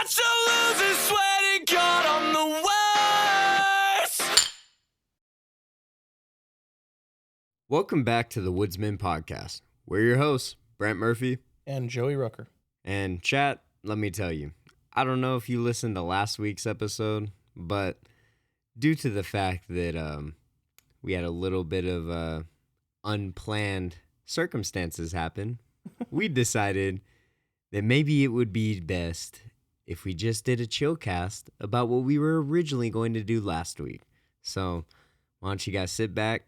bunch of losers sweating God on the worst. Welcome back to the Woodsman Podcast. We're your hosts, Brent Murphy. And Joey Rucker. And chat, let me tell you, I don't know if you listened to last week's episode, but due to the fact that we had a little bit of unplanned circumstances happen, we decided that maybe it would be best if we just did a Chillcast about what we were originally going to do last week. So why don't you guys sit back,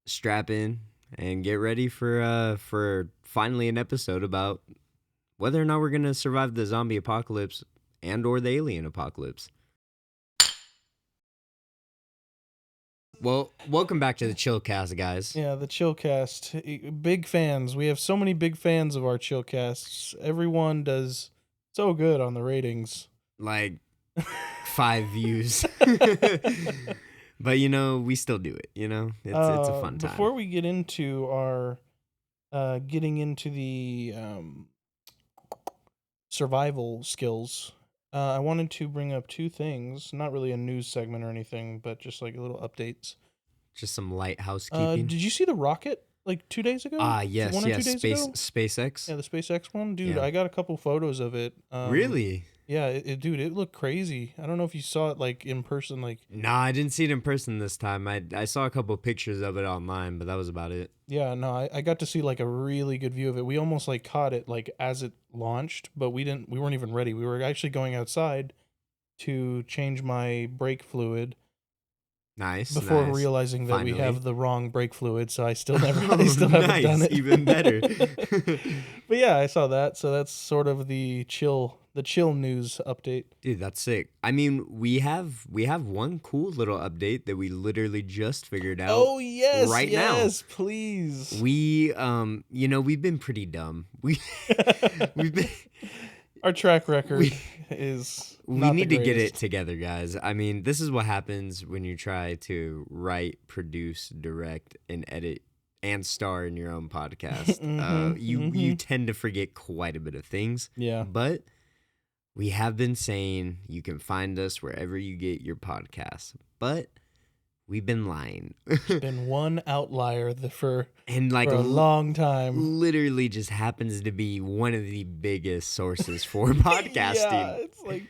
strap in, and get ready for finally an episode about whether or not we're going to survive the zombie apocalypse and or the alien apocalypse. Well, welcome back to the Chillcast, guys. Yeah, the Chillcast. Big fans. We have so many big fans of our Chillcasts. Everyone does so good on the ratings. Like 5 views. But, you know, we still do it, you know? It's a fun time. Before we get into our, getting into the survival skills, I wanted to bring up 2 things. Not really a news segment or anything, but just like little updates. Just some light housekeeping. Did you see the rocket like 2 days ago? Yes, 1 or 2 days ago? SpaceX. Yeah, the SpaceX one, dude. Yeah. I got a couple photos of it. Really? Yeah, dude, it looked crazy. I don't know if you saw it like in person, like. Nah, I didn't see it in person this time. I saw a couple pictures of it online, but that was about it. Yeah, no, I got to see like a really good view of it. We almost like caught it like as it launched, but we weren't even ready. We were actually going outside to change my brake fluid. Nice. Before nice. Finally. We Finally. have the wrong brake fluid, so I still haven't done it. Even better. But yeah, I saw that. So that's sort of the chill news update. Dude, that's sick. I mean, we have one cool little update that we literally just figured out. Oh yes, right now. yes, please. We we've been pretty dumb. We've been Our track record is not we need the to get it greatest. together, guys. I mean, this is what happens when you try to write, produce, direct, and edit and star in your own podcast. You tend to forget quite a bit of things. Yeah. But we have been saying you can find us wherever you get your podcasts. But we've been lying. There's been one outlier for And like a long time. Literally just happens to be one of the biggest sources for podcasting. Yeah, it's like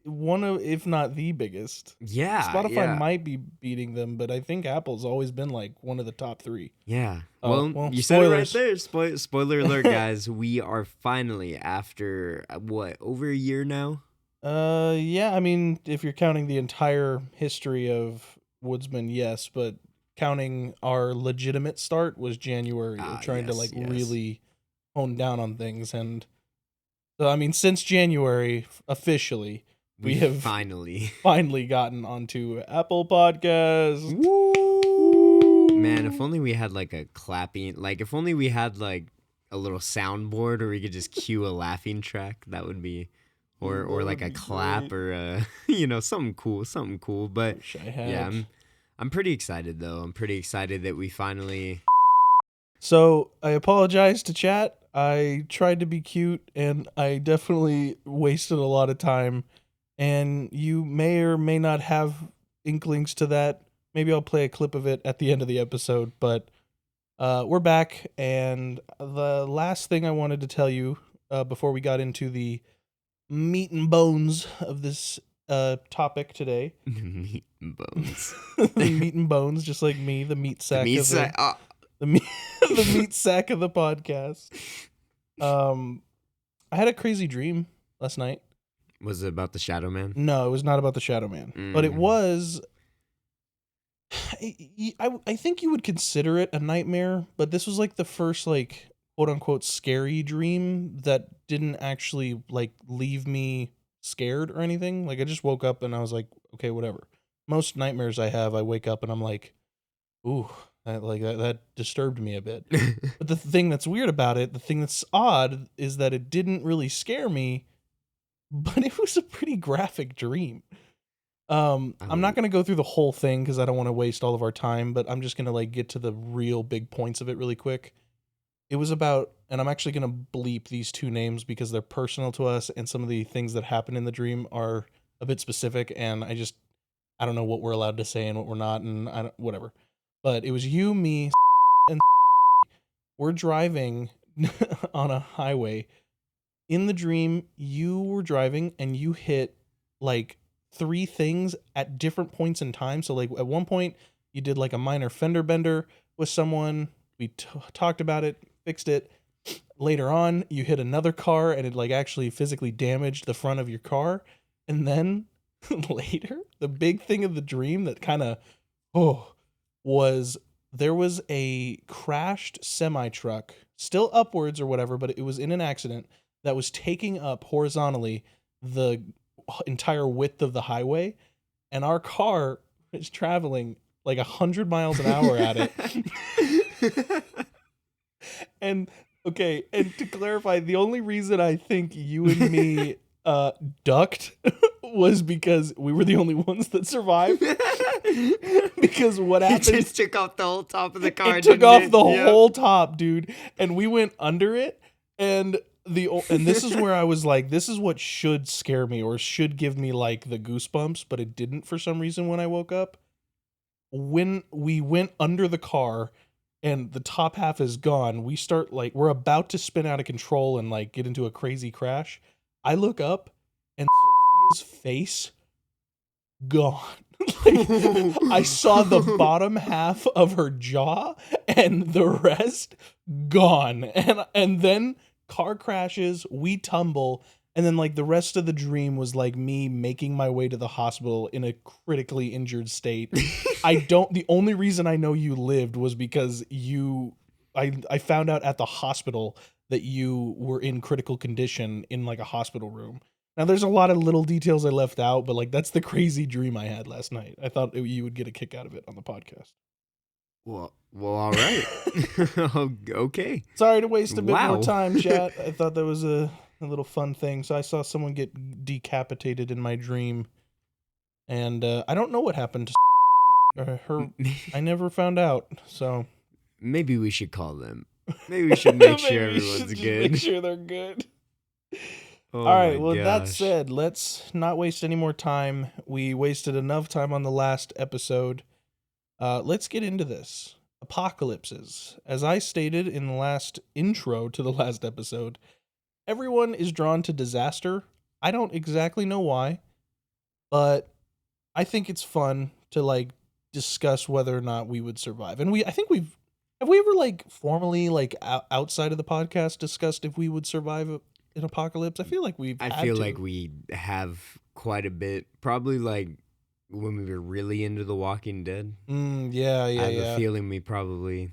one of, if not the biggest. Yeah. Spotify might be beating them, but I think Apple's always been like one of the top 3. Yeah. Oh, Well, you spoilers. said it right there. Spoiler alert, guys. We are finally, after, over a year now? Yeah, I mean, if you're counting the entire history of Woodsman, yes, but counting our legitimate start was January of trying to like really hone down on things. And so, I mean, since January, officially, we have finally gotten onto Apple Podcasts. Woo! Man, if only we had like a clapping, like if only we had like a little soundboard or we could just cue a laughing track, that would be, or like a clap great. or something cool. But Wish I had. yeah, I'm pretty excited though. I'm pretty excited that we finally. So I apologize to chat. I tried to be cute and I definitely wasted a lot of time. And you may or may not have inklings to that. Maybe I'll play a clip of it at the end of the episode. But we're back. And the last thing I wanted to tell you before we got into the meat and bones of this topic today. Meat and bones. The meat and bones, just like me, the meat sack the meat sack of the podcast. I had a crazy dream last night. Was it about the Shadow Man? No, it was not about the Shadow Man, but it was. I think you would consider it a nightmare, but this was like the first like quote unquote scary dream that didn't actually like leave me scared or anything. Like I just woke up and I was like, okay, whatever. Most nightmares I have, I wake up and I'm like, ooh. That disturbed me a bit. But the thing that's weird about it, the thing that's odd, is that it didn't really scare me, but it was a pretty graphic dream. I'm not going to go through the whole thing because I don't want to waste all of our time, but I'm just going to like get to the real big points of it really quick. It was about, and I'm actually going to bleep these two names because they're personal to us, and some of the things that happen in the dream are a bit specific, and I don't know what we're allowed to say and what we're not, and whatever. But it was you, me, and we're driving on a highway. In the dream, you were driving and you hit like 3 things at different points in time. So like at one point you did like a minor fender bender with someone. We talked about it, fixed it. Later on, you hit another car and it like actually physically damaged the front of your car. And then later, the big thing of the dream that kind of was there was a crashed semi truck, still upwards or whatever, but it was in an accident that was taking up horizontally the entire width of the highway, and our car is traveling like 100 miles an hour at it. And okay, and to clarify, the only reason I think you and me ducked was because we were the only ones that survived. Because what happened? It just took off the whole top of the car. It took off the whole top, dude, and we went under it. And this is where I was like, this is what should scare me or should give me like the goosebumps, but it didn't for some reason when I woke up. When we went under the car and the top half is gone, we're about to spin out of control and like get into a crazy crash. I look up and Sophia's face gone. Like, I saw the bottom half of her jaw and the rest gone. And then car crashes, we tumble, and then like the rest of the dream was like me making my way to the hospital in a critically injured state. The only reason I know you lived was because I found out at the hospital that you were in critical condition in like a hospital room. Now, there's a lot of little details I left out, but like that's the crazy dream I had last night. I thought you would get a kick out of it on the podcast. Well, all right. Okay. Sorry to waste a bit more time, chat. I thought that was a little fun thing. So I saw someone get decapitated in my dream, and I don't know what happened to her. I never found out. So maybe we should call them. Maybe we should make sure everyone's good. Make sure they're good. Oh, all right, well, gosh. that said, let's not waste any more time. We wasted enough time on the last episode. Let's get into this. Apocalypses. As I stated in the last intro to the last episode, everyone is drawn to disaster. I don't exactly know why, but I think it's fun to like discuss whether or not we would survive. And have we ever like formally like outside of the podcast discussed if we would survive an apocalypse? I feel like like we have quite a bit. Probably like when we were really into The Walking Dead. Yeah. I have a feeling we probably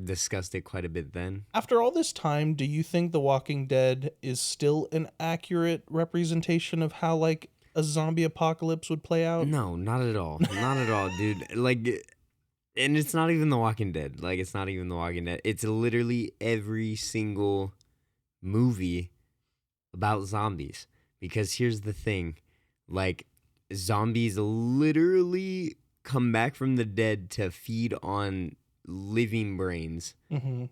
discussed it quite a bit then. After all this time, do you think The Walking Dead is still an accurate representation of how like a zombie apocalypse would play out? No, not at all. Not at all, dude. Like, and it's not even The Walking Dead. Like, it's not even The Walking Dead. It's literally every single movie about zombies. Because here's the thing. Like, zombies literally come back from the dead to feed on living brains. Mm-hmm.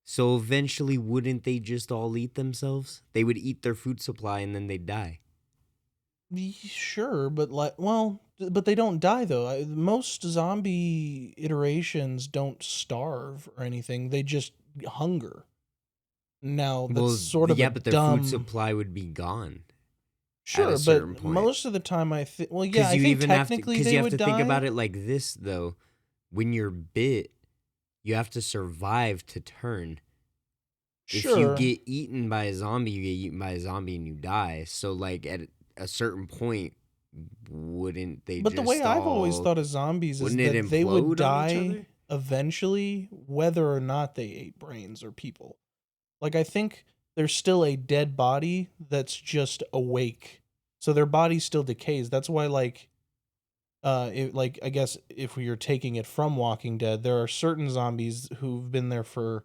So eventually, wouldn't they just all eat themselves? They would eat their food supply and then they'd die. Sure, but but they don't die though. Most zombie iterations don't starve or anything. They just hunger. Now that's sort of but their food supply would be gone. Sure, but most of the time I think. Well, yeah, I think technically they would die. Because you have to think about it like this though: when you're bit, you have to survive to turn. Sure. If you get eaten by a zombie, you get eaten by a zombie and you die. So like at a certain point, wouldn't they? But the way I've always thought of zombies is that they would die eventually, whether or not they ate brains or people. Like, I think there's still a dead body that's just awake. So their body still decays. That's why, I guess if you're taking it from Walking Dead, there are certain zombies who've been there for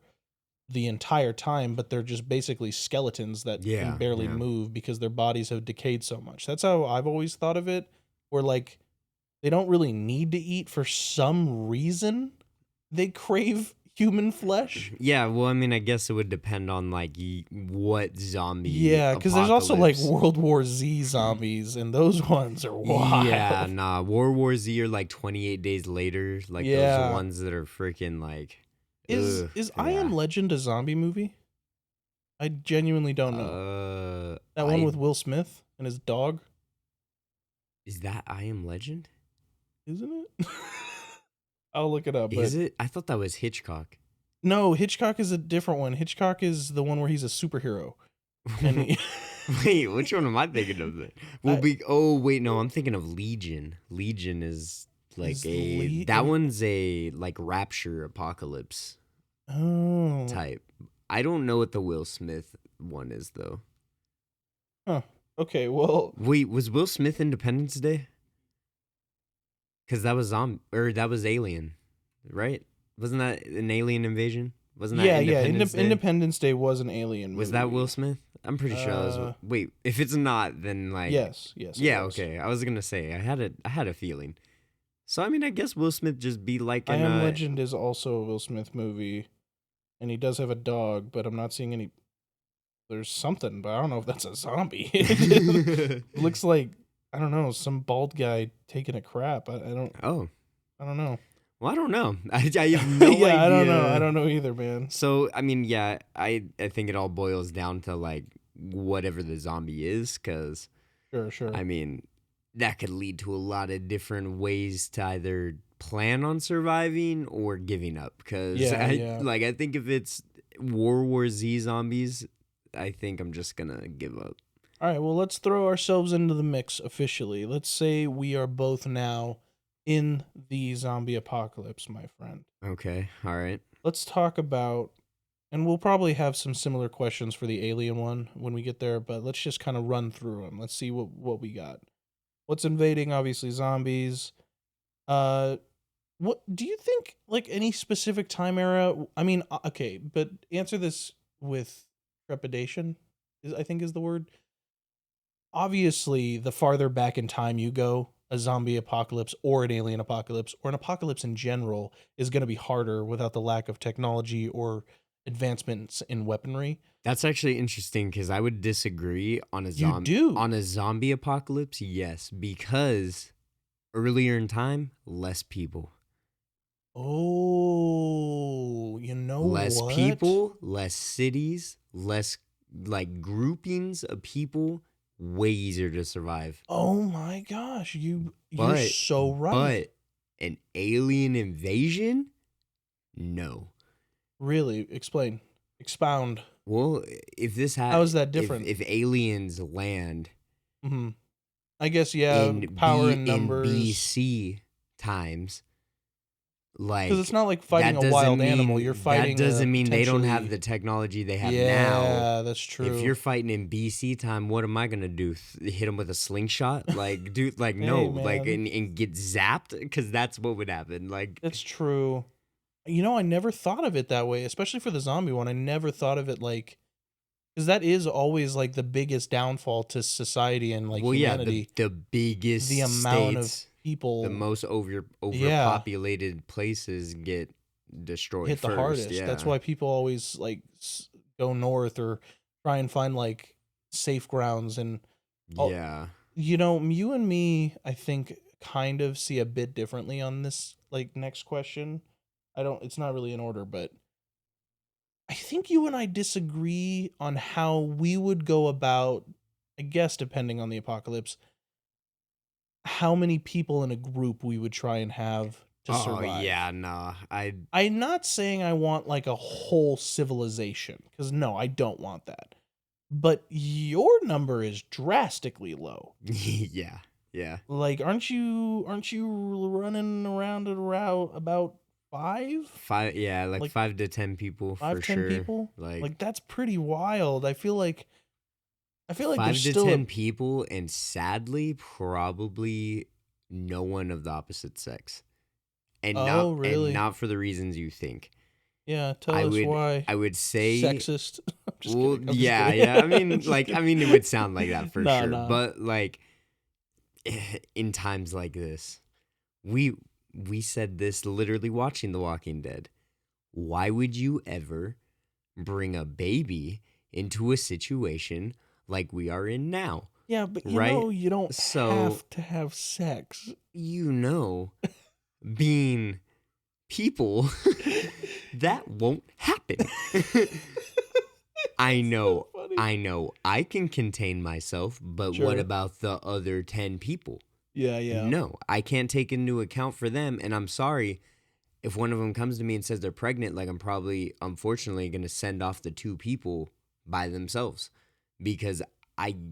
the entire time, but they're just basically skeletons that can barely move because their bodies have decayed so much. That's how I've always thought of it, where, they don't really need to eat for some reason. They crave human flesh. Yeah, well, I mean, I guess it would depend on like what zombie. Yeah, because there's also like apocalypse. World War Z zombies, and those ones are wild. Yeah, nah. World War Z are like 28 days later. Like Yeah. those ones that are freaking like. Is I Am Legend a zombie movie? I genuinely don't know. That one with Will Smith and his dog, Is that I Am Legend? isn't it? I'll look it up. Is But it? I thought that was Hitchcock. no, Hitchcock is a different one. Hitchcock is the one where he's a superhero. And he, Wait, which one am I thinking of then? Oh wait, no, I'm thinking of Legion. Legion is like Is that one's a like Rapture apocalypse oh, type. I don't know what the Will Smith one is though. okay. Well, Wait, was Will Smith Independence Day? Because that was that was Alien, right? Wasn't that an alien invasion? Wasn't that yeah. Independence Day? Independence Day was an alien movie. Was that Will Smith? I'm pretty sure that was. Wait, if it's not, then like Yes. It yeah, was. okay. I was gonna say I had a feeling. So I mean, I guess Will Smith just be like I an. Am Legend is also a Will Smith movie, and he does have a dog, but I'm not seeing any. There's something, but I don't know if that's a zombie. It looks like, I don't know, some bald guy taking a crap. I don't Oh, I don't know. well, I don't know. I have no idea. I don't know. I don't know either, man. So I mean, yeah, I think it all boils down to like whatever the zombie is, because Sure. I mean that could lead to a lot of different ways to either plan on surviving or giving up. Because Yeah. like I think if it's World War Z zombies, I think I'm just gonna give up. All right, well, let's throw ourselves into the mix officially. Let's say we are both now in the zombie apocalypse, my friend. Okay, all right. Let's talk about, and we'll probably have some similar questions for the alien one when we get there, but let's just kind of run through them. Let's see what we got. What's invading? Obviously, zombies. What do you think? Like any specific time era? I mean, okay, but answer this with trepidation. I think is the word. Obviously, the farther back in time you go, a zombie apocalypse or an alien apocalypse or an apocalypse in general is going to be harder without the lack of technology or advancements in weaponry. That's actually interesting because I would disagree on a You do? on a zombie apocalypse. Yes, because earlier in time, less people. Oh, you know Less what? people, less cities, less like groupings of people, way easier to survive. Oh my gosh, you're But- so right. But an alien invasion? No. Really, expound. Well, if this How is that different? If aliens land Hmm. I guess power in numbers. in BC times, like Because it's not like fighting that a wild doesn't animal. mean- You're fighting. That doesn't mean they don't have potentially- the technology they have now. Yeah, that's true. If you're fighting in BC time, what am I gonna do? Hit them with a slingshot? Like, dude, like no, Hey, like man. and get zapped? Because that's what would happen. Like, That's true. You know, I never thought of it that way, especially for the zombie one. I never thought of it like, because that is always like the biggest downfall to society and like well, humanity. yeah, the biggest The amount states, of people the most overpopulated places get destroyed hit the first. hardest. Yeah. That's why people always like go north or try and find like safe grounds. And oh, Yeah. you know, you and me, I think, kind of see a bit differently on this like next question. It's not really in order, but I think you and I disagree on how we would go about, I guess, depending on the apocalypse, how many people in a group we would try and have to survive. Oh yeah, nah. I'm not saying I want like a whole civilization, because no, I don't want that. But your number is drastically low. yeah. Yeah. Like, aren't you running around at about 5? 5 yeah, like 5 to 10 people 5, for 10 sure. people? Like Like that's pretty wild. I feel like 5 there's to still 10 people, and sadly probably no one of the opposite sex. And really? not for the reasons you think. Yeah, tell us why. I would say Sexist. I'm just well, kidding. I'm just yeah, kidding. yeah. I mean, like, it would sound like that for Nah, sure. nah. But like, in times like this, we said this literally watching The Walking Dead. why would you ever bring a baby into a situation like we are in now? Yeah, but Right? you don't So, have to have sex. Being people, that won't happen. I know, So funny. I can contain myself, but what Sure. about the other 10 people? Yeah. No, I can't take into account for them. And I'm sorry if one of them comes to me and says they're pregnant, like I'm probably, unfortunately, going to send off the 2 people by themselves because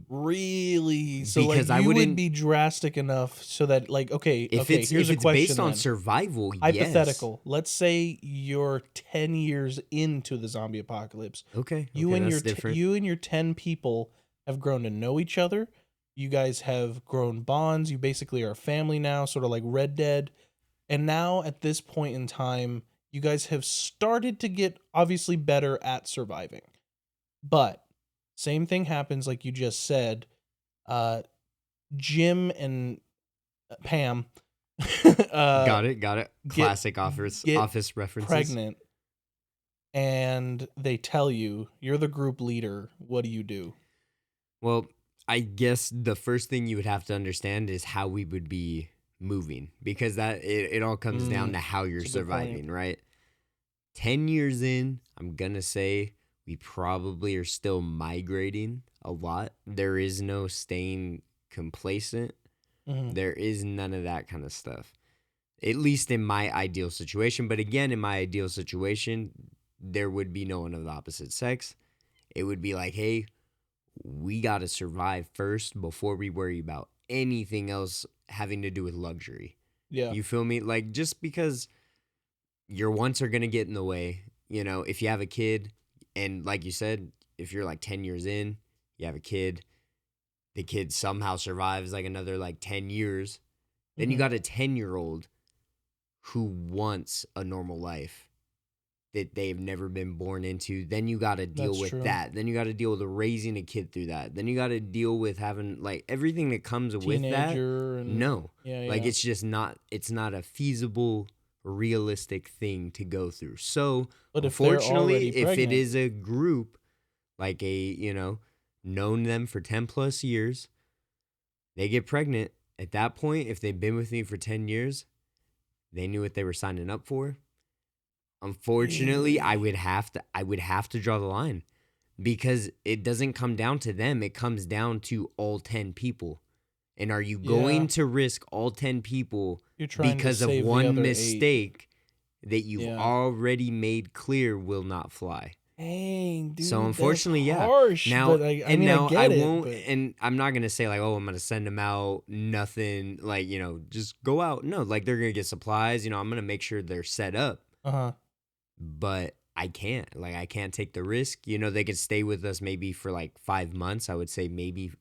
Really? So like because I you would wouldn't, be drastic enough so that like okay, if here's a it's question based on then. survival, yes. Hypothetical. Let's say you're 10 years into the zombie apocalypse. Okay, You and that's different. you and your 10 people have grown to know each other. You guys have grown bonds. You basically are a family now, sort of like Red Dead. And now at this point in time, you guys have started to get obviously better at surviving. But same thing happens like you just said. Jim and Pam Got it. Classic get office references. pregnant, and they tell you you're the group leader. What do you do? Well, I guess the first thing you would have to understand is how we would be moving, because that it all comes down to how you're that's a good point. surviving, right? 10 years in, I'm gonna say we probably are still migrating a lot. There is no staying complacent. Mhm. There is none of that kind of stuff. At least in my ideal situation. But again, in my ideal situation, there would be no one of the opposite sex. It would be like, hey, we got to survive first before we worry about anything else having to do with luxury. Yeah. You feel me? Like, just because your wants are going to get in the way, if you have a kid, and like you said, if you're like 10 years in, you have a kid, the kid somehow survives like another like 10 years, then you got a 10-year-old who wants a normal life that they've never been born into. Then you got to deal That's with true. that. Then you got to deal with raising a kid through that. Then you got to deal with having like everything that comes with that. Teenager and No. yeah. Like it's just not, it's not a feasible, realistic thing to go through. So But if they're unfortunately, already if it pregnant- is a group, like known them for 10 plus years, they get pregnant. At that point, if they've been with me for 10 years, they knew what they were signing up for. Unfortunately, I would have to draw the line, because it doesn't come down to them. It comes down to all 10 people. And are you going to risk all 10 people You're trying because to of save the one other 8. mistake that you've Yeah. already made clear will not fly? Dang, dude. So unfortunately, that's yeah. harsh, Now, but I and mean, now I get it. won't, But and I'm not gonna say like, oh, I'm gonna send them out, nothing, like just go out. No, like they're gonna get supplies. I'm gonna make sure they're set up. But I can't take the risk. They could stay with us maybe for like 5 months. I would say maybe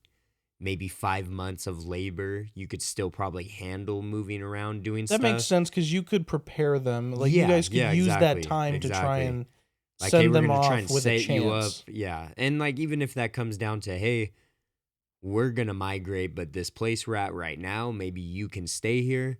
5 months of labor. You could still probably handle moving around, doing that stuff. makes sense because you could prepare them. Like you Yeah, guys could yeah, use that exactly, time to try exactly. and Like, hey, send we're them gonna try off and with a set you up. chance. Yeah. And like, even if that comes down to, hey, we're gonna migrate, but this place we're at right now, maybe you can stay here.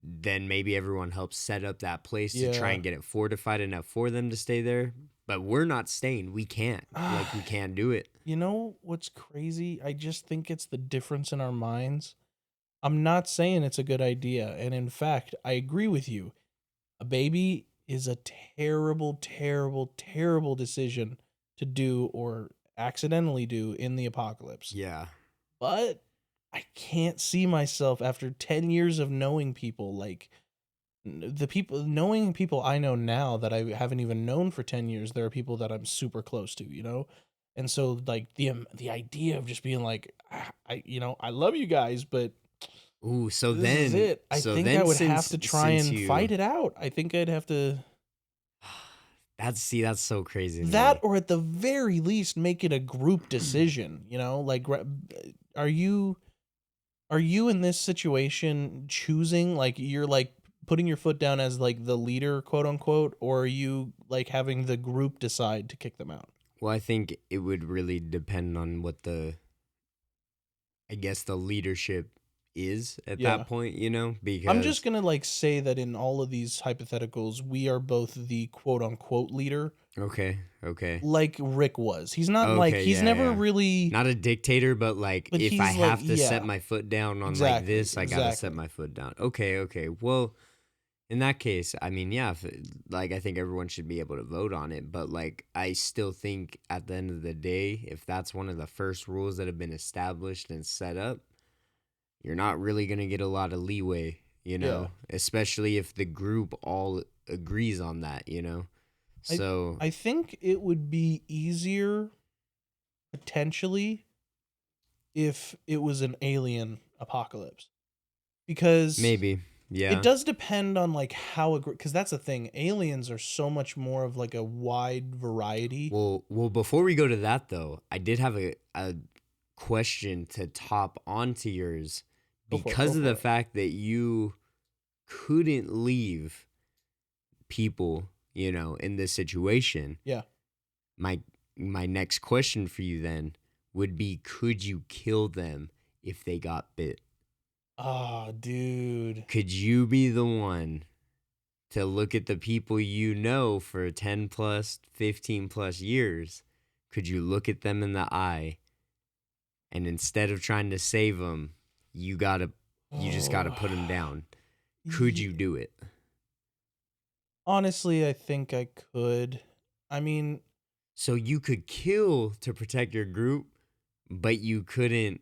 Then maybe everyone helps set up that place to try Yeah. and get it fortified enough for them to stay there. But we're not staying. We can't. Like, we can't do it. You know what's crazy? I just think it's the difference in our minds. I'm not saying it's a good idea. And in fact, I agree with you. A baby is a terrible, terrible, terrible decision to do or accidentally do in the apocalypse. Yeah. But I can't see myself after 10 years of knowing people, like knowing people I know now that I haven't even known for 10 years. There are people that I'm super close to. And so like the idea of just being like, I love you guys, but Ooh, so this then is it. I think then I would have since- to try since and you- fight it out. I think I'd have to That's so crazy. to that, me. or at the very least, make it a group decision. Like, are you in this situation choosing, like, you're like putting your foot down as like the leader, quote unquote, or are you like having the group decide to kick them out? Well, I think it would really depend on what I guess the leadership is at Yeah. that point, you know, because I'm just gonna like say that in all of these hypotheticals, we are both the quote unquote leader, okay, okay. like Rick was. He's not like Okay, he's yeah, never yeah. really, Not a dictator, but like but if I he's like, have to set yeah, my foot down on like exactly, this, I gotta set exactly. my foot down. Okay, okay. Well, in that case, I mean, yeah, like I think everyone should be able to vote on it, but like I still think at the end of the day, if that's one of the first rules that have been established and set up, you're not really gonna get a lot of leeway, you Yeah. know, especially if the group all agrees on that, you know. I So I think it would be easier potentially if it was an alien apocalypse because maybe, it yeah. does depend on like how because that's the thing. Aliens are so much more of like a wide variety. Well, before we go to that though, I did have a question to top onto yours Go for it. because Go of for the it. fact that you couldn't leave people, you know, in this situation. Yeah. My my next question for you then would be, could you kill them if they got bit? Oh, dude. Could you be the one to look at the people you know for 10 plus, 15 plus years? Could you look at them in the eye and instead of trying to save them, you just gotta put them down? Could you do it? Honestly, I think I could. I mean, So you could kill to protect your group, but you couldn't.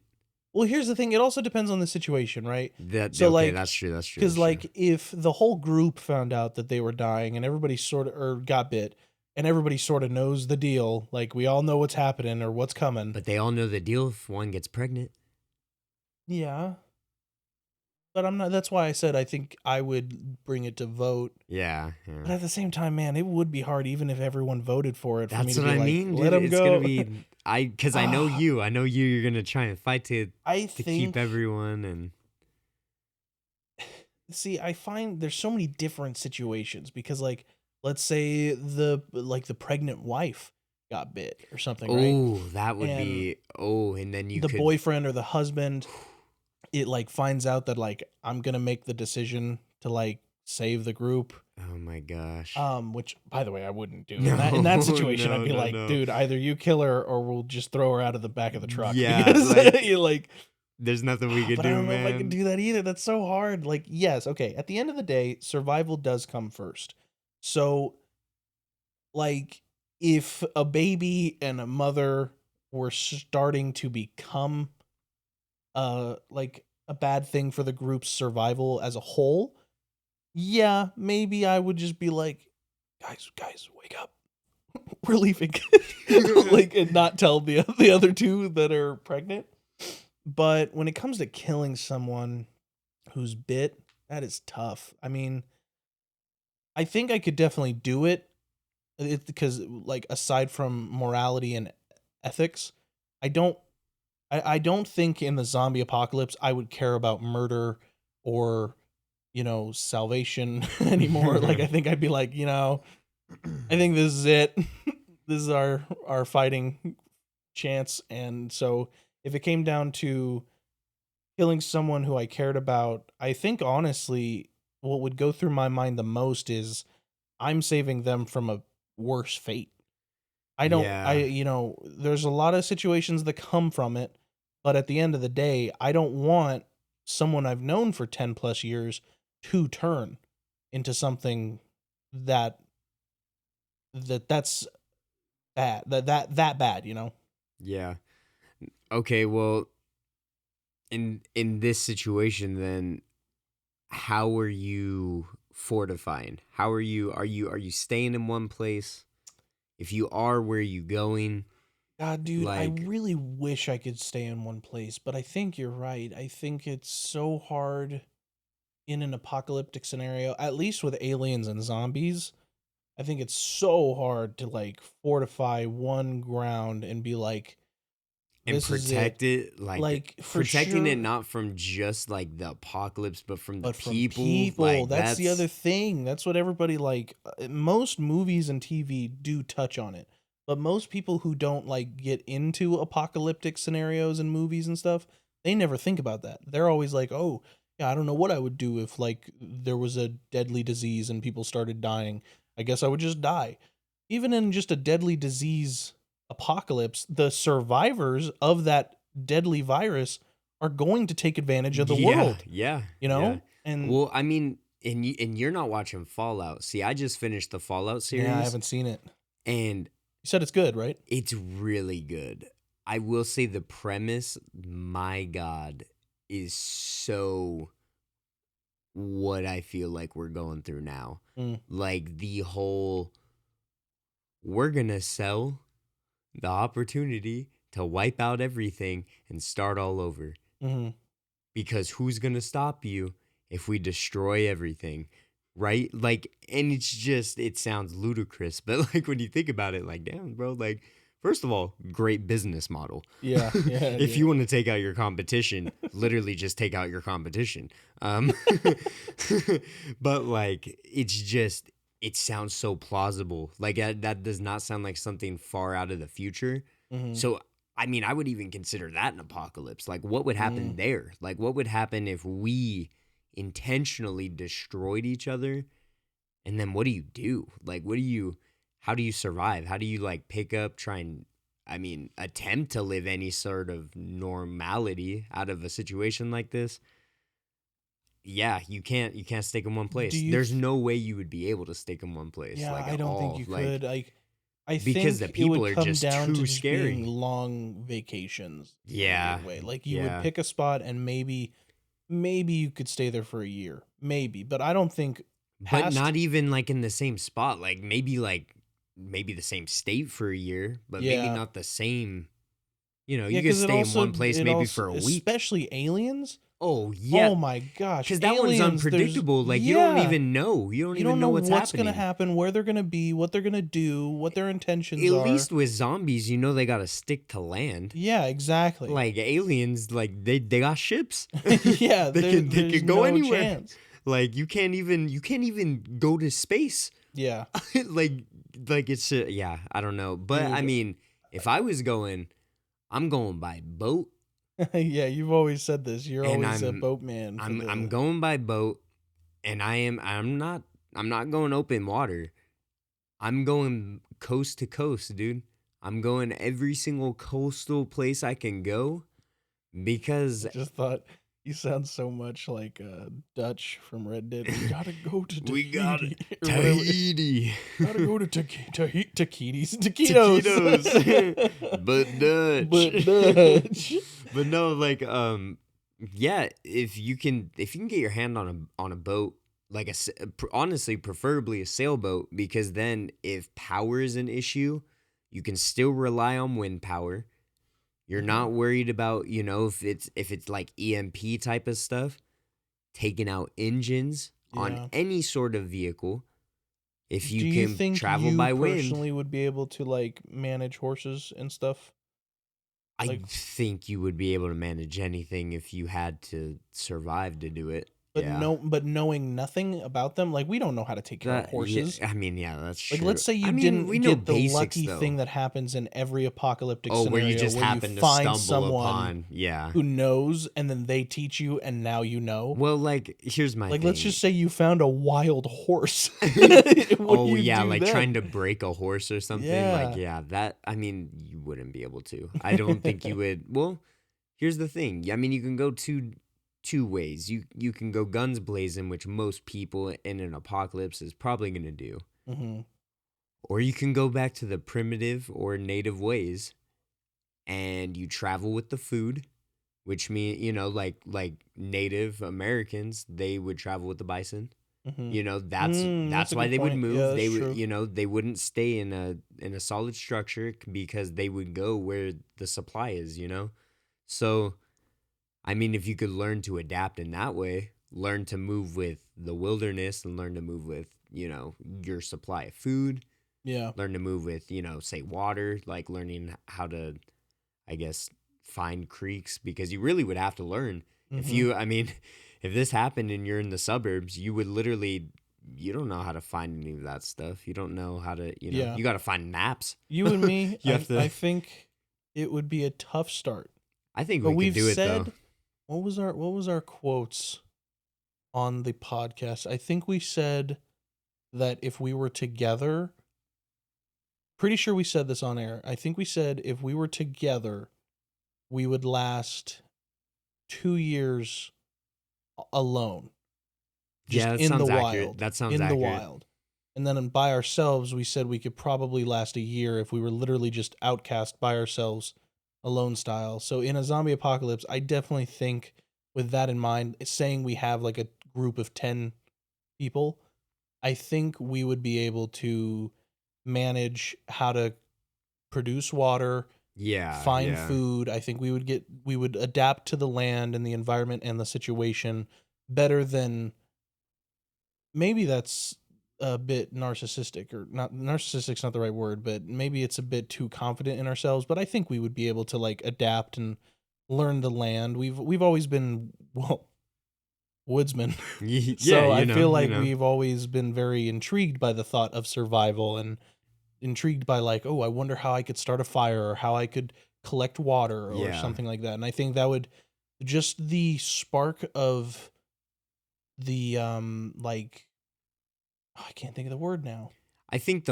well, here's the thing. It also depends on the situation, right? That So, okay? like, That's true. That's true. because, That's true. like, if the whole group found out that they were dying and everybody sort of, or got bit, and everybody sort of knows the deal, like, we all know what's happening or what's coming. But they all know the deal. If one gets pregnant, Yeah. But I'm not, that's why I said I think I would bring it to vote. yeah, But yeah. at the same time, man, it would be hard even if everyone voted for it for me That's to what be I like, mean, let dude. them It's go. gonna be because I know Ah, you. I know you. You're gonna try and fight to I keep think, everyone and see, I find there's so many different situations because, like, let's say the pregnant wife got bit or something, right? oh, that would And be and then you the could. boyfriend or the husband, it like finds out that like I'm gonna make the decision to like save the group. Oh my gosh. Which by the way I wouldn't do. No, In that situation, I'd no, be no, like, no. dude, either you kill her or we'll just throw her out of the back of the truck Yeah, because like you like. there's nothing we could But I do, don't know if I could man. do that either. That's so hard. Like, yes, okay. At the end of the day, survival does come first. So, like, if a baby and a mother were starting to become like a bad thing for the group's survival as a whole, yeah, maybe I would just be like, guys, wake up. We're leaving. Like, and not tell the other two that are pregnant. But when it comes to killing someone who's bit, that is tough. I mean, I think I could definitely do it. Because like aside from morality and ethics, I don't I don't think in the zombie apocalypse I would care about murder or, salvation anymore. Like I think I'd be like, I think this is it. This is our fighting chance. And so if it came down to killing someone who I cared about, I think honestly what would go through my mind the most is I'm saving them from a worse fate. I don't Yeah. there's a lot of situations that come from it, but at the end of the day, I don't want someone I've known for 10 plus years to turn into something that that's bad. That bad. Yeah. Okay, well, in this situation then how are you fortifying? How are you staying in one place? If you are, where are you going? God, dude, I Like really wish I could stay in one place, but I think you're right. I think it's so hard in an apocalyptic scenario, at least with aliens and zombies. I think it's so hard to like fortify one ground and be like, and this is it. protect it, like Like, for protecting it sure. not from just like the apocalypse, but from the But from people. people, Like that's the other that's thing. That's what everybody like. Most movies and TV do touch on it, but most people who don't like get into apocalyptic scenarios and movies and stuff, they never think about that. They're always like, oh, yeah, I don't know what I would do if like there was a deadly disease and people started dying. I guess I would just die. Even in just a deadly disease apocalypse, the survivors of that deadly virus are going to take advantage of the world, Yeah. you know? Yeah. And Well, I mean, and you're not watching Fallout. See, I just finished the Fallout series. yeah, I haven't seen it. And You said it's good, right? it's really good. I will say the premise, my God, is so what I feel like we're going through now. Mm. Like the whole, we're going to sell the opportunity to wipe out everything and start all over. Mm-hmm. Because who's going to stop you if we destroy everything? Right? Like, and it's just, it sounds ludicrous, but like when you think about it, like, damn, bro, like, first of all, great business model. Yeah. If you want to take out your competition, literally just take out your competition. But like, it's just, it sounds so plausible. Like that does not sound like something far out of the future. Mm-hmm. So, I mean, I would even consider that an apocalypse. Like, what would happen there? Like, what would happen if we intentionally destroyed each other? And then what do you do? Like, how do you survive? How do you like pick up, try and, I mean, attempt to live any sort of normality out of a situation like this? Yeah, you can't stick in one place. There's no way you would be able to stick in one place. Yeah, like, I don't think you could. I because think the people it would are come just down too to just scary. being long vacations. in a Yeah, weird way. Like you yeah. would pick a spot and maybe you could stay there for a year, maybe. But I don't think But past. not even like in the same spot. Like maybe the same state for a year, but maybe Yeah. not the same. You know, Yeah, you could 'cause it stay in also- one place it maybe also- for a week. especially aliens. Oh yeah, Oh my gosh! because that one's aliens, there's- unpredictable. Like you don't yeah. even know. You don't You even don't know what's happening. gonna happen, where they're gonna be, what they're gonna do, what their intentions At are. least with zombies, you know they gotta stick to land. Yeah, exactly. Like aliens, like they got ships. Yeah, they there's can go no anywhere. chance. Like you can't even go to space. Yeah. like it's yeah, I don't know, but Dude. I mean, if I was going, I'm going by boat. Yeah, you've always said this. You're And always a I'm- boatman. I'm going by boat, and I'm not going open water. I'm going coast to coast, dude. I'm going every single coastal place I can go because I just thought you sound so much like Dutch from Red Dead. We gotta go to Tahiti. We gotta- or whatever. Tahiti. Gotta go to taquitos. Taquitos. But Dutch. But Dutch. But no, like yeah, if you can get your hand on a boat, like honestly preferably a sailboat, because then if power is an issue, you can still rely on wind power. You're not worried about, you know, if it's like EMP type of stuff, taking out engines Yeah. on any sort of vehicle. If Do you you can think travel you by wind, personally would be able to like manage horses and stuff? I like- think you would be able to manage anything if you had to survive to do it. But yeah. but knowing nothing about them, like we don't know how to take care of That- horses. Yeah, I mean, yeah, that's Like, true. let's say you I mean, didn't we know get the basics, lucky though. thing that happens in every apocalyptic Oh, scenario, where you just happen to find stumble someone upon. Yeah. who knows, and then they teach you, and now you know. Well, like, here's my Like, thing. let's just say you found a wild horse. Oh yeah, like trying to break a horse or something. Yeah. Like, yeah, that. I mean, you wouldn't be able to. I don't think you would. Well, here's the thing. I mean, you can go two ways. You can go guns blazing, which most people in an apocalypse is probably gonna do. Hmm. Or you can go back to the primitive or native ways, and you travel with the food, which mean, you know, like Native Americans, they would travel with the bison. Hmm. You know, that's that's a why good they would point. move. Yeah, They that's would, true. you know, they wouldn't stay in a solid structure because they would go where the supply is, you know? So, I mean, if you could learn to adapt in that way, learn to move with the wilderness and learn to move with, you know, your supply of food, Yeah. learn to move with, you know, say water, like learning how to, I guess, find creeks, because you really would have to learn. If Mhm. you, I mean, if this happened and you're in the suburbs, you would literally, you don't know how to find any of that stuff. You don't know how to, you know, Yeah. you got to find maps. You and me, You have to- I think it would be a tough start. I think But we we've could do it said though. what was our quotes on the podcast? I think we said that if we were together, pretty sure we said this on air. I think we said if we were together, we would last 2 years alone, just Yeah, that in the sounds accurate. wild, That sounds in the accurate. wild. And then by ourselves, we said we could probably last a year if we were literally just outcast by ourselves, alone style. So in a zombie apocalypse, I definitely think with that in mind, saying we have like a group of 10 people, I think we would be able to manage how to produce water, Yeah, find yeah. food. I think we would adapt to the land and the environment and the situation better than, maybe that's a bit narcissistic, or not, narcissistic's not the right word, but maybe it's a bit too confident in ourselves, but I think we would be able to like adapt and learn the land. We've always been, well, woodsmen. Yeah, So I feel you like know. we've always been very intrigued by the thought of survival, and intrigued by like, oh, I wonder how I could start a fire, or how I could collect water, or Yeah. something like that. And I think that would, just the spark of the like, I can't think of the word now. I think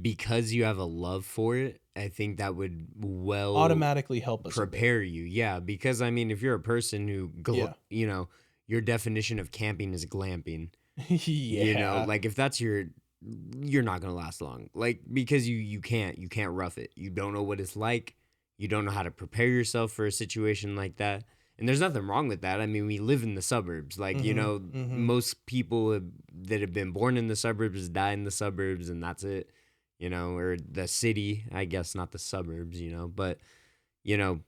because you have a love for it, I think that would Automatically help us a bit. prepare you. Yeah, because I mean, if you're a person who, Yeah. you know, your definition of camping is glamping. Yeah. You know, like if that's you're not gonna last long. Like because you can't rough it. You don't know what it's like. You don't know how to prepare yourself for a situation like that. And there's nothing wrong with that. I mean, we live in the suburbs. Like, you know, most people that have been born in the suburbs die in the suburbs, and that's it. You know, or the city, I guess, not the suburbs, you know, but you know,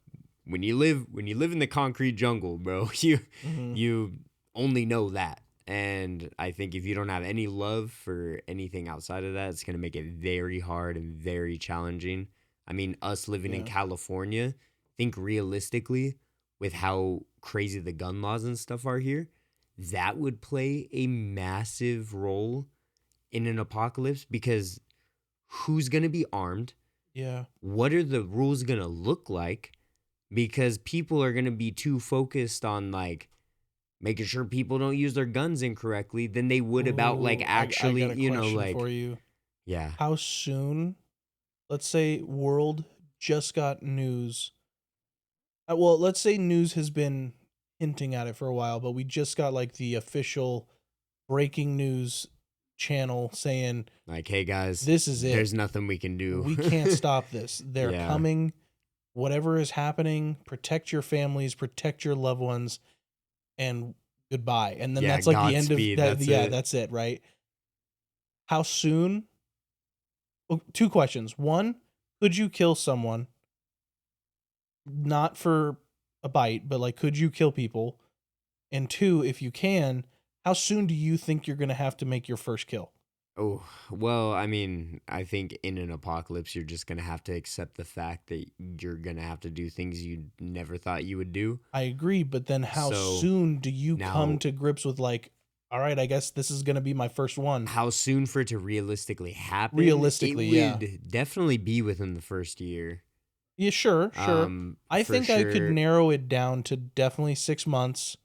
when you live in the concrete jungle, bro, you only know that. And I think if you don't have any love for anything outside of that, it's going to make it very hard and very challenging. I mean, us living in Yeah. California, think realistically with how crazy the gun laws and stuff are here, that would play a massive role in an apocalypse because who's going to be armed? Yeah. What are the rules going to look like? Because people are going to be too focused on like making sure people don't use their guns incorrectly than they would about like Ooh, actually, I got a you know, question like, for you. yeah. How soon, let's say world just got news. Well, let's say news has been hinting at it for a while, but we just got like the official breaking news channel saying, Like, hey guys, this is it. there's nothing we can do. We can't stop this. They're Yeah. coming. Whatever is happening, protect your families, protect your loved ones, and goodbye. And then Yeah, that's like the end of Godspeed, that. that's Yeah, it. that's it, right? How soon? Oh, two questions. One, could you kill someone? Not for a bite, but like, could you kill people? And two, if you can, how soon do you think you're going to have to make your first kill? Oh, well, I mean, I think in an apocalypse, you're just going to have to accept the fact that you're going to have to do things you never thought you would do. I agree, but then how So, soon do you come now- to grips with like, all right, I guess this is going to be my first one? How soon for it to realistically happen? Realistically, it yeah. would definitely be within the first year. Yeah, sure. I For think I could sure. narrow it down to definitely 6 months.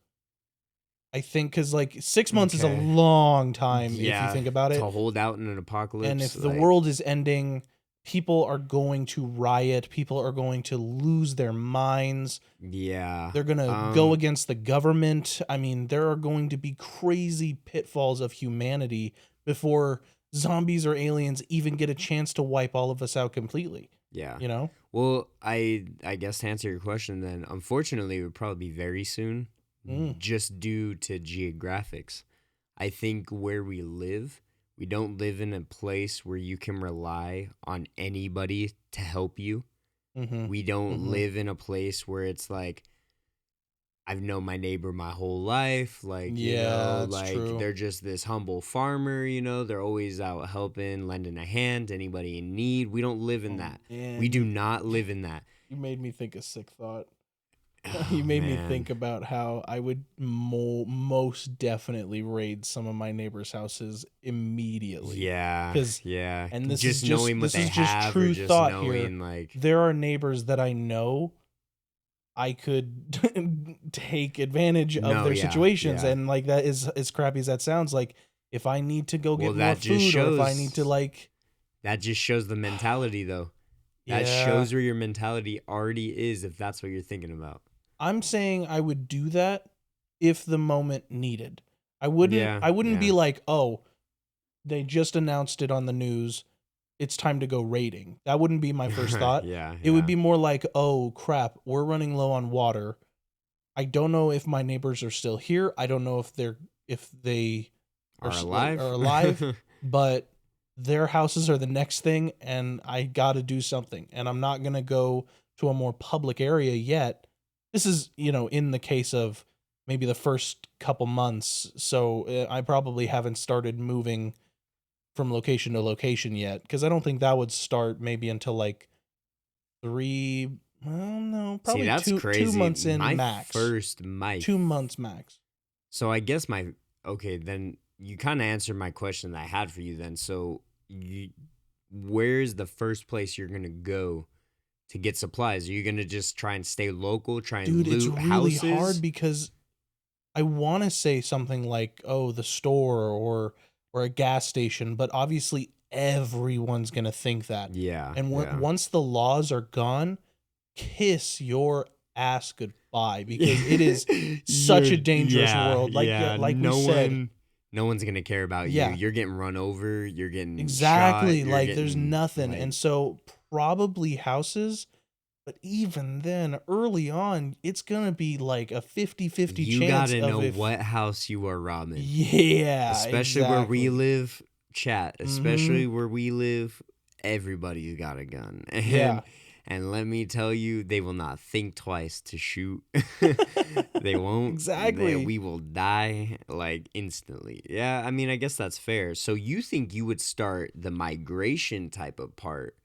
I think because like 6 months is a Okay. long time if Yeah, you think about it. to hold out in an apocalypse. And if the like, world is ending, people are going to riot. People are going to lose their minds. yeah, They're going to go against the government. I mean, there are going to be crazy pitfalls of humanity before zombies or aliens even get a chance to wipe all of us out completely. yeah. You know? Well, I guess to answer your question, then unfortunately, it would probably be very soon, just due to geographics. I think where we don't live in a place where you can rely on anybody to help you. Mm-hmm. We don't live in a place where it's like, I've known my neighbor my whole life. Like, you Yeah, know, that's like true. they're just this humble farmer, you know, they're always out helping, lending a hand to anybody in need. We don't live in that. Man, We do not live in that. You made me think a sick thought. Oh, You made me man. think about how I would most definitely raid some of my neighbors' houses immediately. Yeah. 'Cause- Yeah. and this just is just knowing what this they is just have true or just thought knowing here. like There are neighbors that I know I could take advantage of No, their yeah, situations. yeah. And like that is as crappy as that sounds. Like if I need to go Well, get more that just food, or if I need to shows like, that just shows the mentality though. That yeah, shows where your mentality already is if that's what you're thinking about. I'm saying I would do that if the moment needed. Yeah, I wouldn't yeah. be like, oh, they just announced it on the news. It's time to go raiding. That wouldn't be my first thought. Yeah, It would yeah. be more like, oh crap, we're running low on water. I don't know if my neighbors are still here. I don't know if they Are like alive? are alive, but their houses are the next thing, and I got to do something. And I'm not gonna go to a more public area yet. This is in the case of maybe the first couple months, so I probably haven't started moving from location to location yet, because I don't think that would start maybe until like three. Well, no, See, probably that's two crazy. months in My max. first my 2 months max. So I guess okay, then you kind of answered my question that I had for you then. So where's the first place you're going to go to get supplies? Are you going to just try and stay local, try and Dude, it's loot really hard houses? because I want to say something like, "Oh, the store or a gas station," but obviously everyone's going to think that. Yeah, And yeah. once the laws are gone, kiss your ass goodbye, because it is such a dangerous Yeah, world. Like, yeah, yeah. like we said, No one's going to care about you. yeah, You're getting run over, you're getting shot, exactly. you're Like there's getting nothing. like And so probably houses, but even then early on, it's going to be like a 50-50 you chance gotta of know if, what house you are robbing. yeah, Especially where we exactly. live, chat. Mhm. Especially where we live, everybody's got a gun, Yeah. and let me tell you, they will not think twice to shoot. They won't. Exactly. We will die like instantly. Yeah, I mean, I guess that's fair. So you think you would start the migration type of part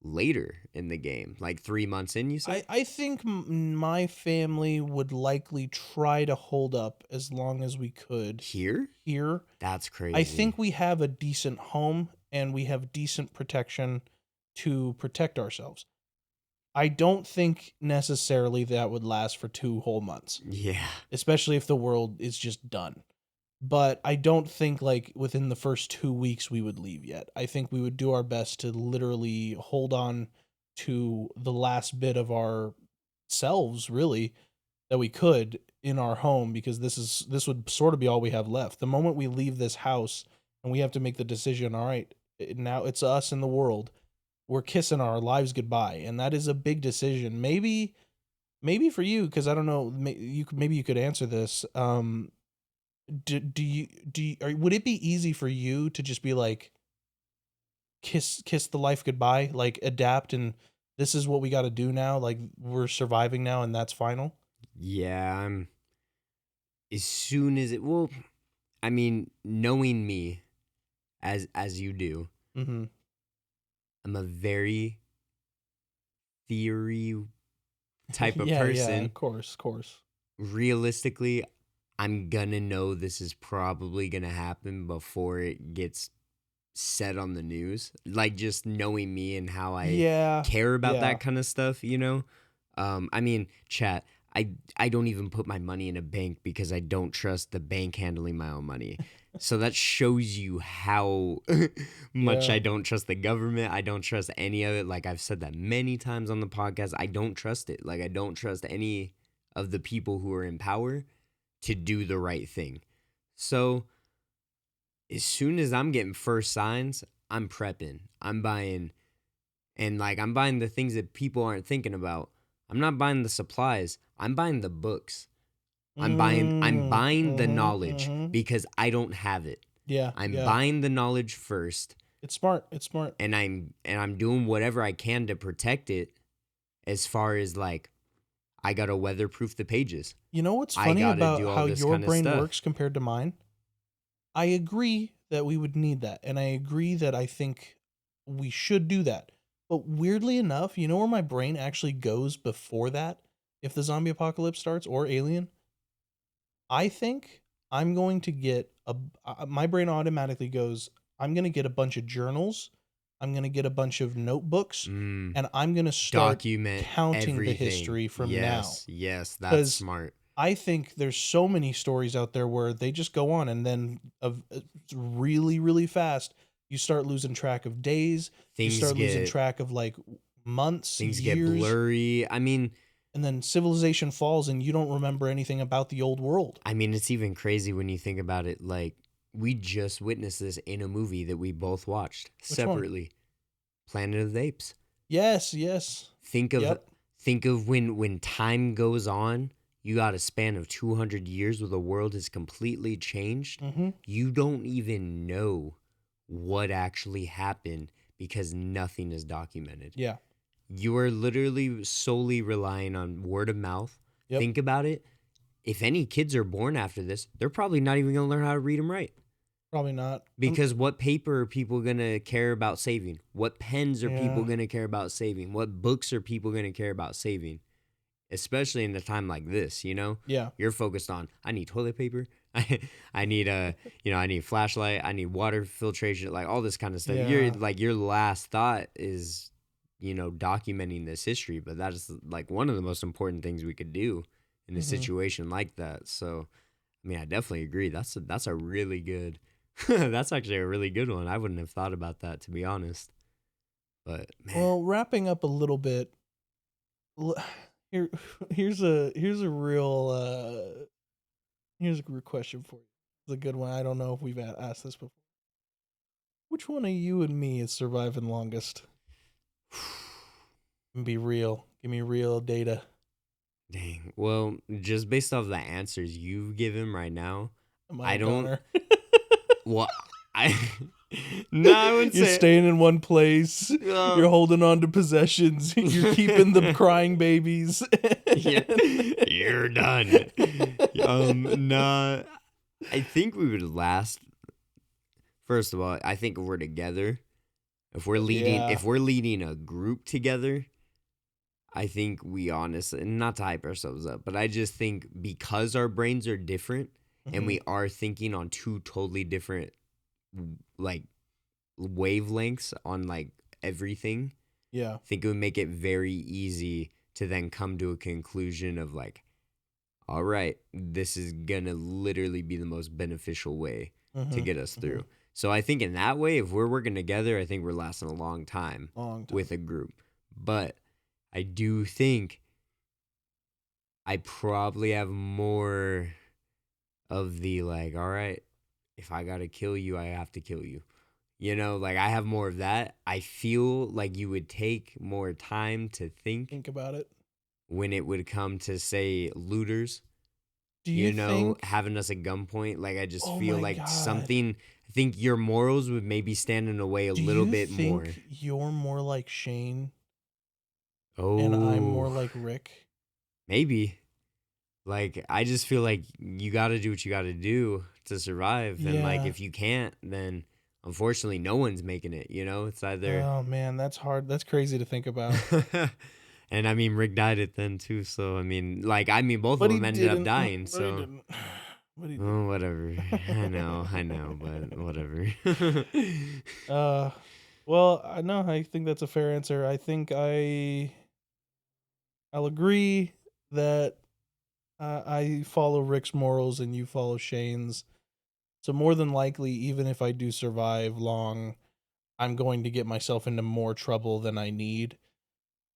later in the game, like 3 months in? You said I think my family would likely try to hold up as long as we could here. here. That's I crazy. think we have a decent home and we have decent protection to protect ourselves. I don't think necessarily that would last for 2 whole months, Yeah. especially if the world is just done. But I don't think like within the first 2 weeks we would leave yet. I think we would do our best to literally hold on to the last bit of our selves, really, that we could in our home, because this would sort of be all we have left. The moment we leave this house and we have to make the decision, all right, now it's us in the world. We're kissing our lives goodbye, and that is a big decision. Maybe for you, because I don't know, maybe you could answer this. Would it be easy for you to just be like kiss the life goodbye, like adapt, and this is what we got to do now, like we're surviving now and that's final? Yeah, as soon as it well, I mean, knowing me as you do, Mm-hmm. I'm a very theory type of Yeah, person. of course. Realistically, I'm gonna know this is probably gonna happen before it gets said on the news. Like just knowing me and how I Yeah, care about yeah. that kind of stuff, you know? I mean, chat, I don't even put my money in a bank because I don't trust the bank handling my own money. So that shows you how much Yeah. I don't trust the government. I don't trust any of it. Like I've said that many times on the podcast. I don't trust it. Like I don't trust any of the people who are in power to do the right thing. So as soon as I'm getting first signs, I'm prepping. I'm buying, and like I'm buying the things that people aren't thinking about. I'm not buying the supplies. I'm buying the books. I'm buying the knowledge Mm-hmm. because I don't have it. Yeah, I'm yeah. buying the knowledge first, It's smart. It's smart. and I'm doing whatever I can to protect it, as far as like I got to weatherproof the pages. You know what's I funny got to about do all how this your kind of brain stuff. works compared to mine? I agree that we would need that, and I agree that I think we should do that. But weirdly enough, you know where my brain actually goes before that? If the zombie apocalypse starts or alien, I think I'm going to get my brain automatically goes, I'm going to get a bunch of journals I'm going to get a bunch of notebooks Mm, and I'm going to start document counting the everything. history from now. Yes, that's 'Cause smart. I think there's so many stories out there where they just go on and then really, really fast, you start losing track of days. You Things start losing get track of like months, things get years, blurry. and then civilization falls and you don't remember anything about the old world. It's even crazy when you think about it. Like, we just witnessed this in a movie that we both watched Which one? separately. Planet of the Apes. Yes. Think of Yep. when time goes on, you got a span of 200 years where the world has completely changed. Mm-hmm. You don't even know what actually happened because nothing is documented. Yeah. You are literally solely relying on word of mouth. Yep. Think about it. If any kids are born after this, they're probably not even going to learn how to read and write. Probably not. Because what paper are people going to care about saving? What pens are people Yeah. going to care about saving? What books are people going to care about saving? Especially in a time like this, Yeah. You're focused on, I need toilet paper. I need I need a flashlight. I need water filtration, like all this kind of stuff. Yeah. Your last thought is, documenting this history, but that is like one of the most important things we could do in a Mhm. situation like that. So, I definitely agree. That's a really good, that's actually a really good one. I wouldn't have thought about that, to be honest. But man, Well, wrapping up a little bit, here's a real question for you. It's a good one. I don't know if we've asked this before. Which one of you and me is surviving longest? Be real. Give me real data. dang. Well, just based off the answers you've given right now, Am I a don't. goner? Well, I no, I would You're say staying in one place. You're holding on to possessions. You're keeping the crying babies. yeah, you're done. Nah, I think we would last. First of all, I think if we're together, if we're leading a group together, I think we honestly, not to hype ourselves up, but I just think because our brains are different and we are thinking on two totally different like wavelengths on like everything, Yeah. I think it would make it very easy to then come to a conclusion of like, all right, this is gonna literally be the most beneficial way to get us through. So I think in that way, if we're working together, I think we're lasting a long time with a group. But I do think I probably have more of the like, all right, if I gotta kill you, I have to kill you. Like I have more of that. I feel like you would take more time to think about it. when it would come to, say, looters, Do you think having us at gunpoint. Like I just Oh feel my like God. something, I think your morals would maybe stand in the way a little bit more. Do you think you're more like Shane and I'm more Oh, like Rick? maybe. Like I just feel like you got to do what you got to do to survive, and like Yeah. if you can't, then unfortunately no one's making it. It's either. Oh man, that's hard. That's crazy to think about. And Rick died it then too. So both But of he them ended up didn't. dying. But he So didn't. But he oh, whatever. I know, but whatever. Well, I think that's a fair answer. I think I'll agree that I follow Rick's morals and you follow Shane's. So more than likely, even if I do survive long, I'm going to get myself into more trouble than I need.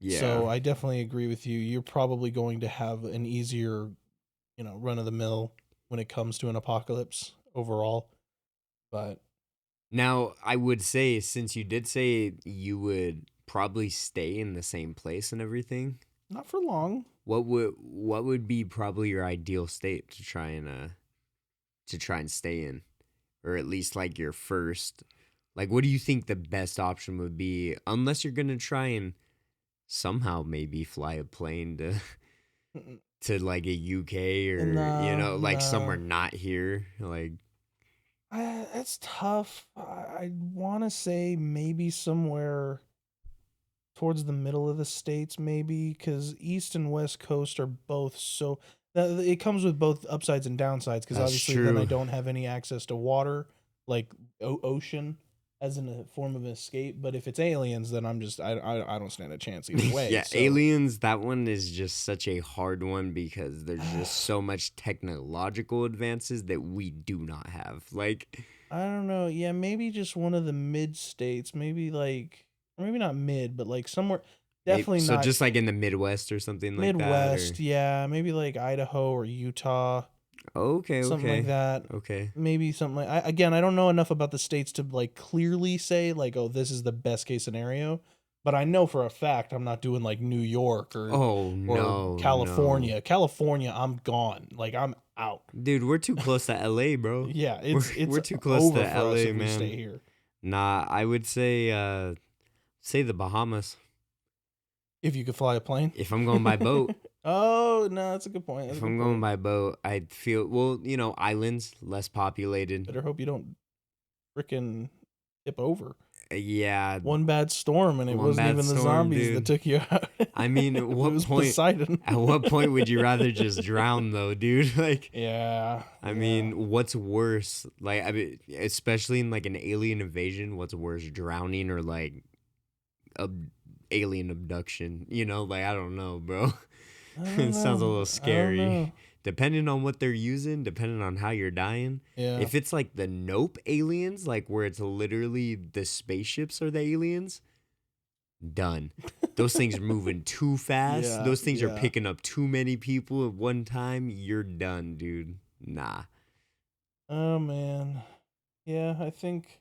Yeah. So I definitely agree with you. You're probably going to have an easier, run of the mill when it comes to an apocalypse overall. But Now, I would say, since you did say you would probably stay in the same place and everything, not for long. what would be probably your ideal state to try and stay in, or at least like your first, like what do you think the best option would be, unless you're gonna try and somehow maybe fly a plane to like a UK or like somewhere not here, like That's tough. I want to say maybe somewhere towards the middle of the states, maybe, because East and West Coast are both so. It comes with both upsides and downsides, because That's obviously then I true. don't have any access to water, like ocean, as a form of escape. But if it's aliens, then I don't stand a chance either way. Yeah, so. aliens, that one is just such a hard one because there's just so much technological advances that we do not have. Like, I don't know. Yeah, maybe just one of the mid states. Maybe like, or maybe not mid, but like somewhere. Definitely so not just like in the Midwest or something like Midwest. that. Yeah, maybe like Idaho or Utah, Okay, something like that. Okay. Maybe something like. I don't know enough about the states to like clearly say like, oh, this is the best case scenario. But I know for a fact I'm not doing like New York or No, California. no. California, I'm gone. Like I'm out. Dude, we're too close to LA, bro. Yeah, it's we're too close over to for us LA, if we man. stay here. Nah, I would say the Bahamas. If you could fly a plane. If I'm going by boat. Oh no, that's a good point. If I'm going by boat, I'd feel islands, less populated. Better hope you don't freaking tip over. Yeah. One bad storm and it One wasn't bad even the storm, zombies dude. that took you out. I mean, at what it was point? Poseidon. At what point would you rather just drown, though, dude? Like, Yeah. I mean, what's worse? Like, I mean, especially in like an alien invasion, what's worse, drowning or like alien abduction? Like I don't know, bro. It sounds a little scary. Depending on what they're using, depending on how you're dying. Yeah. If it's like the Nope aliens, like where it's literally the spaceships are the aliens, done. Those things are moving too fast. Yeah, Those things are yeah. picking up too many people at one time. You're done, dude. Nah. Oh man. Yeah, I think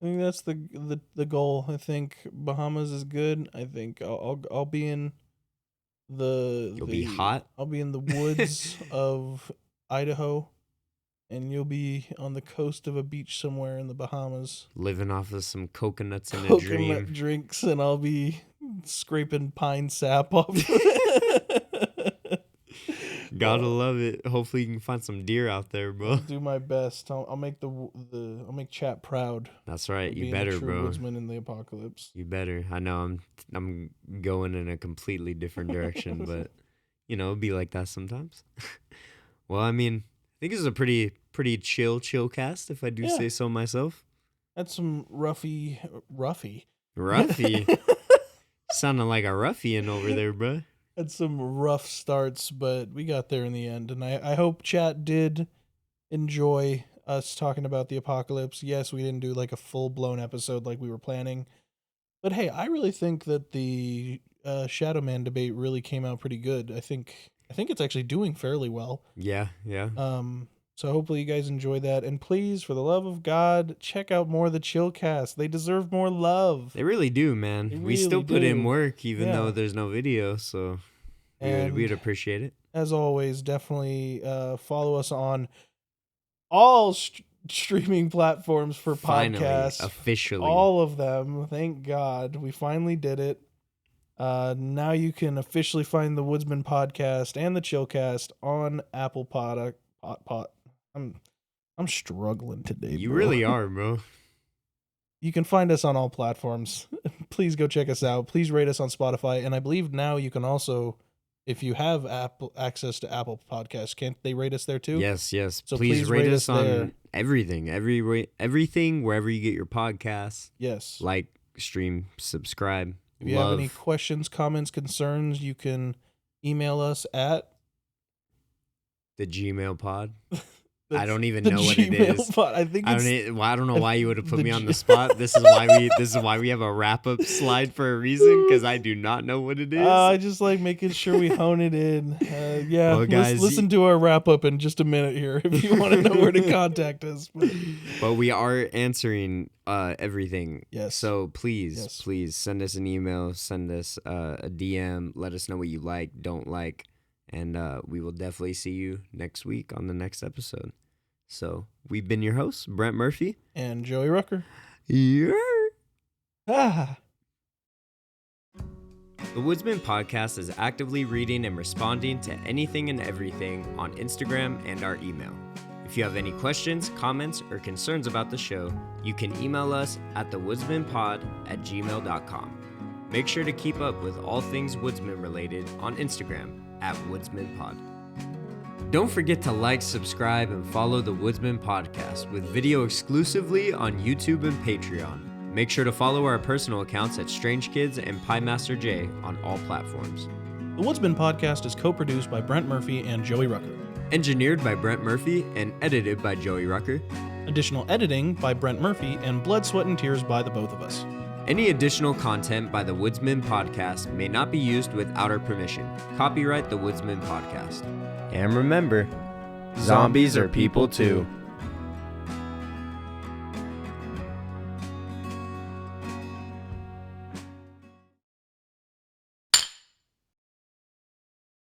that's the goal. I think Bahamas is good. I think I'll be in You'll be hot. I'll be in the woods of Idaho, and you'll be on the coast of a beach somewhere in the Bahamas. Living off of some coconuts in a Coconut dream. drinks, and I'll be scraping pine sap off. Gotta love it. Hopefully you can find some deer out there, bro. I'll do my best. I'll make I'll make chat proud. That's right. You Being better, a true bro. woodsman in the apocalypse. You better. I know I'm going in a completely different direction, but it'll be like that sometimes. Well, I mean, I think this is a pretty chill cast, if I do say so myself. Had some roughy. Roughy. Sounding like a ruffian over there, bro. Had some rough starts, but we got there in the end. And I hope chat did enjoy us talking about the apocalypse. Yes, we didn't do like a full-blown episode like we were planning. But hey, I really think that the Shadow Man debate really came out pretty good. I think it's actually doing fairly well. Yeah. So hopefully you guys enjoy that. And please, for the love of God, check out more of the Chillcast. They deserve more love. They really do, man. They We still really put in do. work, even Yeah. though there's no video, so we'd appreciate it. As always, definitely follow us on all streaming platforms for Finally, podcasts. officially. All of them. Thank God. We finally did it. Now you can officially find the Woodsman Podcast and the Chillcast on Apple Pod. I'm struggling today. You bro. really are, bro. You can find us on all platforms. Please go check us out. Please rate us on Spotify. And I believe now you can also, if you have access to Apple Podcasts, can't they rate us there too? Yes. So please rate us on there. everything. Everything, wherever you get your podcasts. Yes. Like, stream, subscribe. If you have any questions, comments, concerns, you can email us at the Gmail pod. I That's don't even the know what it Gmail is. pod. I think I don't know why you would have put me on the spot. This is why we have a wrap up slide for a reason, because I do not know what it is. I just like making sure we hone it in. Yeah, well, guys, listen to our wrap up in just a minute here if you want to know where to contact us. But we are answering everything. Yes. So please send us an email, send us a DM, let us know what you like, don't like, and we will definitely see you next week on the next episode. So we've been your hosts, Brent Murphy and Joey Rucker. Yeah. Ah. The Woodsman Podcast is actively reading and responding to anything and everything on Instagram and our email. If you have any questions, comments, or concerns about the show, you can email us at thewoodsmanpod@gmail.com. Make sure to keep up with all things Woodsman related on Instagram @WoodsmanPod. Don't forget to like, subscribe, and follow the Woodsman Podcast with video exclusively on YouTube and Patreon. Make sure to follow our personal accounts at Strange Kids and Piemaster J on all platforms. The Woodsman Podcast is co-produced by Brent Murphy and Joey Rucker. Engineered by Brent Murphy and edited by Joey Rucker. Additional editing by Brent Murphy and blood, sweat, and tears by the both of us. Any additional content by the Woodsman Podcast may not be used without our permission. Copyright the Woodsman Podcast. And remember, zombies are people too.